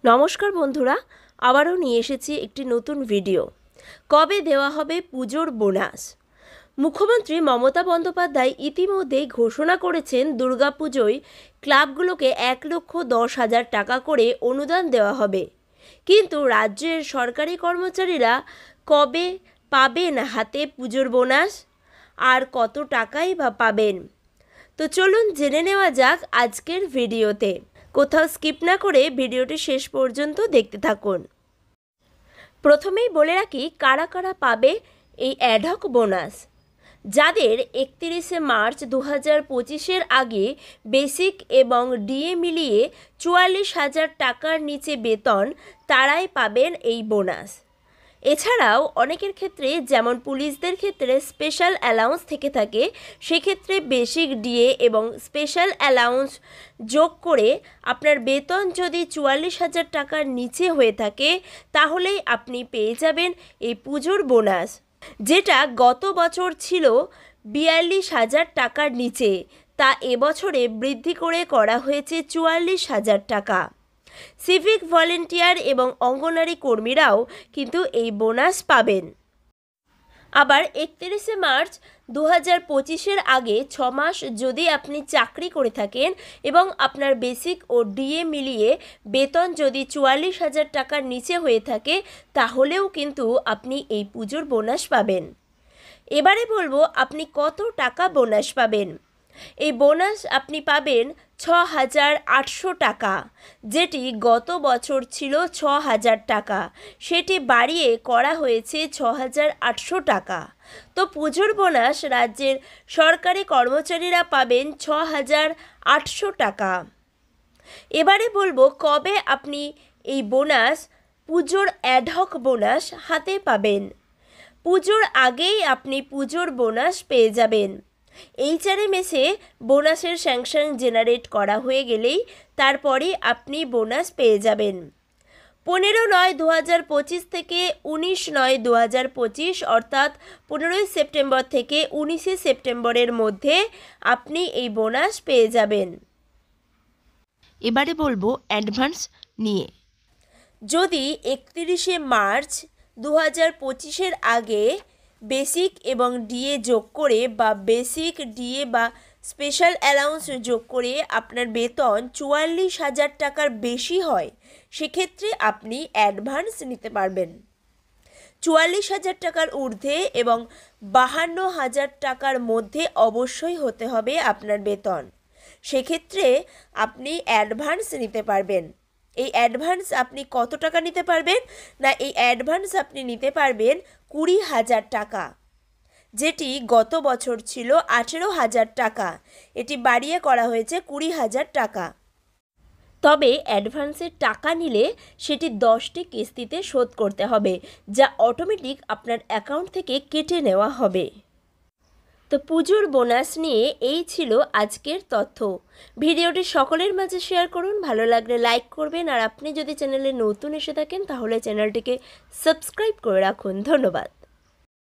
নমস্কার বন্ধুরা, আবারও নিয়ে এসেছি একটি নতুন ভিডিও। কবে দেওয়া হবে পুজোর বোনাস? মুখ্যমন্ত্রী মমতা বন্দ্যোপাধ্যায় ইতিমধ্যেই ঘোষণা করেছেন দুর্গাপুজোয় ক্লাবগুলোকে 1,10,000 টাকা করে অনুদান দেওয়া হবে। কিন্তু রাজ্যের সরকারি কর্মচারীরা কবে পাবেন হাতে পুজোর বোনাস, আর কত টাকাই বা পাবেন? তো চলুন জেনে নেওয়া যাক আজকের ভিডিওতে। কোথাও স্কিপ না করে ভিডিওটি শেষ পর্যন্ত দেখতে থাকুন। প্রথমেই বলে রাখি কারা কারা পাবে এই অ্যাডহক বোনাস। যাদের 31শে মার্চ 2025-এর আগে বেসিক এবং ডিএ মিলিয়ে 44,000 টাকার নিচে বেতন, তারাই পাবেন এই বোনাস। এছাড়াও অনেকের ক্ষেত্রে, যেমন পুলিশদের ক্ষেত্রে স্পেশাল অ্যালাউন্স থেকে থাকে, সেক্ষেত্রে বেসিক ডিএ এবং স্পেশাল অ্যালাউন্স যোগ করে আপনার বেতন যদি 44,000 টাকার নিচে হয়ে থাকে, তাহলেই আপনি পেয়ে যাবেন এই পুজোর বোনাস, যেটা গত বছর ছিল 42,000 টাকার নিচে। তা এবছরে বৃদ্ধি করে করা হয়েছে 44,000 টাকা। সিভিক ভলেন্টিয়ার এবং অঙ্গনারী কর্মীরাও কিন্তু এই বোনাস পাবেন। আবার 31শে মার্চ 2025-এর আগে 6 মাস যদি আপনি চাকরি করে থাকেন এবং আপনার বেসিক ও ডিএ মিলিয়ে বেতন যদি 44,000 টাকার নিচে হয়ে থাকে, তাহলেও কিন্তু আপনি এই পুজোর বোনাস পাবেন। এবারে বলবো আপনি কত টাকা বোনাস পাবেন। এই বোনাস আপনি পাবেন 6,800 টাকা, যেটি গত বছর ছিল 6,000 টাকা, সেটি বাড়িয়ে করা হয়েছে 6,800 টাকা। তো পুজোর বোনাস রাজ্যের সরকারি কর্মচারীরা পাবেন 6,800 টাকা। এবারে বলবো কবে আপনি এই বোনাস, পুজোর অ্যাডহক বোনাস হাতে পাবেন। পুজোর আগেই আপনি পুজোর বোনাস পেয়ে যাবেন। এইচআরএমএসে বোনাসের স্যাংশন জেনারেট করা হয়ে গেলেই তারপরেই আপনি বোনাস পেয়ে যাবেন। 15/9/2025 থেকে 19/9/2025, অর্থাৎ 15ই সেপ্টেম্বর থেকে 19শে সেপ্টেম্বরের মধ্যে আপনি এই বোনাস পেয়ে যাবেন। এবারে বলবো অ্যাডভান্স নিয়ে। যদি 31শে মার্চ 2025-এর আগে বেসিক এবং ডিএ যোগ করে বা বেসিক ডিএ বা স্পেশাল অ্যালাউন্স যোগ করে আপনার বেতন 44,000 টাকার বেশি হয়, সেক্ষেত্রে আপনি অ্যাডভান্স নিতে পারবেন। 44,000 টাকার ঊর্ধ্বে এবং 52,000 টাকার মধ্যে অবশ্যই হতে হবে আপনার বেতন, সেক্ষেত্রে আপনি অ্যাডভান্স নিতে পারবেন। এই অ্যাডভান্স আপনি কত টাকা নিতে পারবেন না, এই অ্যাডভান্স আপনি নিতে পারবেন 20,000 টাকা, যেটি গত বছর ছিল 18,000 টাকা, এটি বাড়িয়ে করা হয়েছে 20,000 টাকা। তবে অ্যাডভান্সের টাকা নিলে সেটি 10টি কিস্তিতে শোধ করতে হবে, যা অটোমেটিক আপনার অ্যাকাউন্ট থেকে কেটে নেওয়া হবে। তো পুজোর বোনাস নিয়ে এই ছিল আজকের তথ্য। ভিডিওটি সকলের মাঝে শেয়ার করুন, ভালো লাগলে লাইক করবেন, আর আপনি যদি চ্যানেলে নতুন এসে থাকেন তাহলে চ্যানেলটিকে সাবস্ক্রাইব করে রাখুন। ধন্যবাদ।